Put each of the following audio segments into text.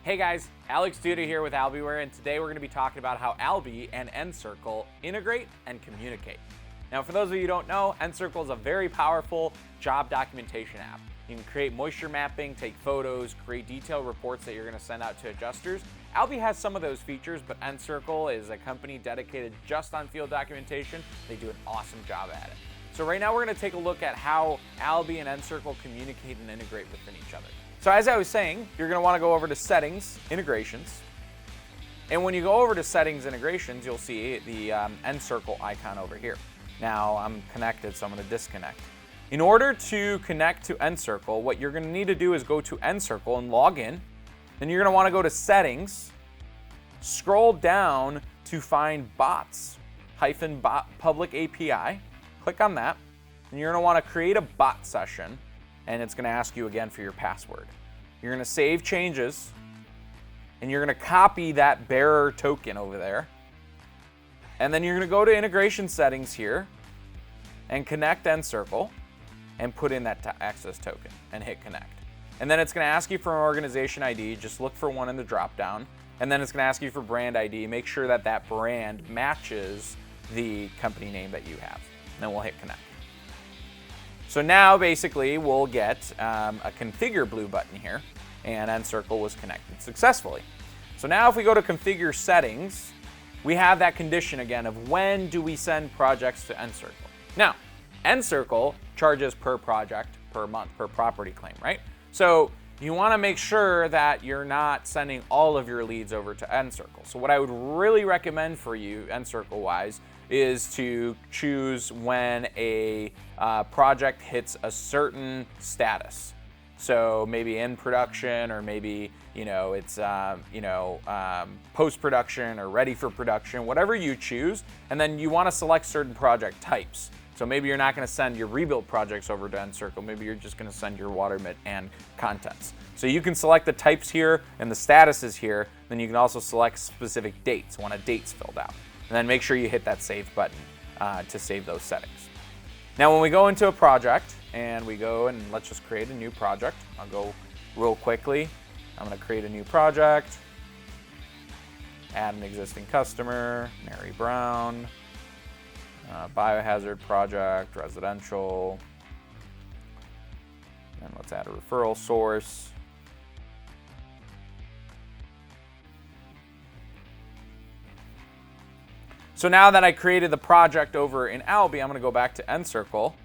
Hey guys, Alex Duda here with Albiware, and today we're going to be talking about how Albi and Encircle integrate and communicate. Now, for those of you who don't know, Encircle is a very powerful job documentation app. You can create moisture mapping, take photos, create detailed reports that you're going to send out to adjusters. Albi has some of those features, but Encircle is a company dedicated just on field documentation. They do an awesome job at it. So right now we're going to take a look at how Albi and Encircle communicate and integrate within each other. So as I was saying, you're going to want to go over to Settings, Integrations. And when you go over to Settings, Integrations, you'll see the Encircle icon over here. Now I'm connected, so I'm going to disconnect. In order to connect to Encircle, what you're going to need to do is go to Encircle and log in. Then you're going to want to go to Settings, scroll down to find Bots, -bot Public API. Click on that. And you're going to want to create a bot session. And it's going to ask you again for your password. You're going to save changes, and you're going to copy that bearer token over there. And then you're going to go to integration settings here and connect Encircle and put in that access token and hit connect. And then it's going to ask you for an organization ID. Just look for one in the drop down. And then it's going to ask you for brand ID. Make sure that that brand matches the company name that you have. And then we'll hit connect. So now basically we'll get a configure blue button here, and Encircle was connected successfully. So now if we go to configure settings, we have that condition again of when do we send projects to Encircle. Now, Encircle charges per project, per month, per property claim, right? So you want to make sure that you're not sending all of your leads over to Encircle. So what I would really recommend for you, Encircle-wise, is to choose when a project hits a certain status. So maybe in production, or maybe it's post-production or ready for production, whatever you choose. And then you want to select certain project types. So maybe you're not going to send your rebuild projects over to Encircle. Maybe you're just going to send your water and contents. So you can select the types here and the statuses here. Then you can also select specific dates when a date's filled out. And then make sure you hit that save button to save those settings. Now when we go into a project and we go and let's just create a new project. I'll go real quickly. I'm going to create a new project, add an existing customer, Mary Brown, biohazard project, residential, and let's add a referral source. So now that I created the project over in Albi, I'm going to go back to Encircle,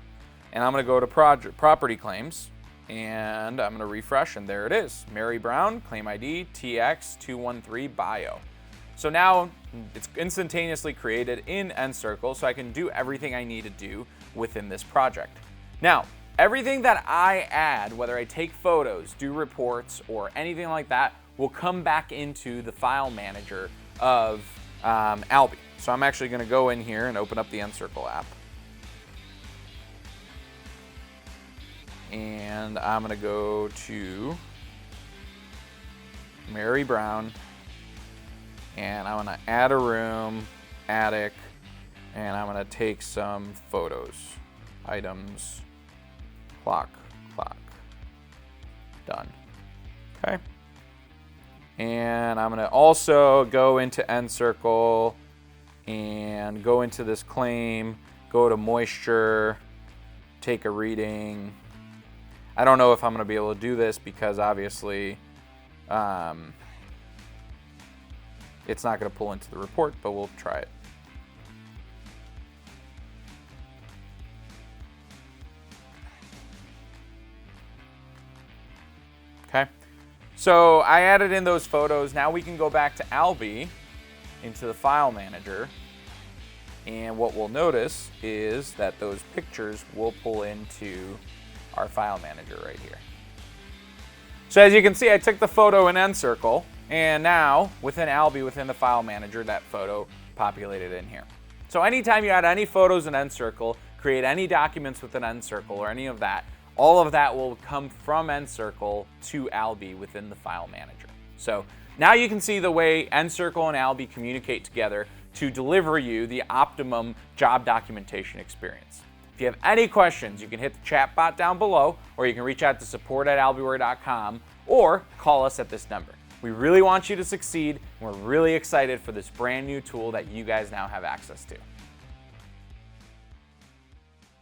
and I'm going to go to property claims, and I'm going to refresh, and there it is. Mary Brown, claim ID, TX213 bio. So now it's instantaneously created in Encircle, so I can do everything I need to do within this project. Now, everything that I add, whether I take photos, do reports, or anything like that, will come back into the file manager of Albi. So I'm actually going to go in here and open up the Encircle app. And I'm going to go to Mary Brown. And I'm going to add a room, attic, and I'm going to take some photos. Items, clock, done. Okay. And I'm going to also go into Encircle and go into this claim, go to moisture, take a reading. I don't know if I'm going to be able to do this because obviously it's not going to pull into the report, but we'll try it. Okay. So I added in those photos. Now we can go back to Albi into the file manager. And what we'll notice is that those pictures will pull into our file manager right here. So as you can see, I took the photo in Encircle, and now within Albi, within the file manager, that photo populated in here. So anytime you add any photos in Encircle, create any documents within Encircle or any of that, all of that will come from Encircle to Albi within the file manager. So now you can see the way Encircle and Albi communicate together to deliver you the optimum job documentation experience. If you have any questions, you can hit the chat bot down below, or you can reach out to support@albiware.com or call us at this number. We really want you to succeed, and we're really excited for this brand new tool that you guys now have access to.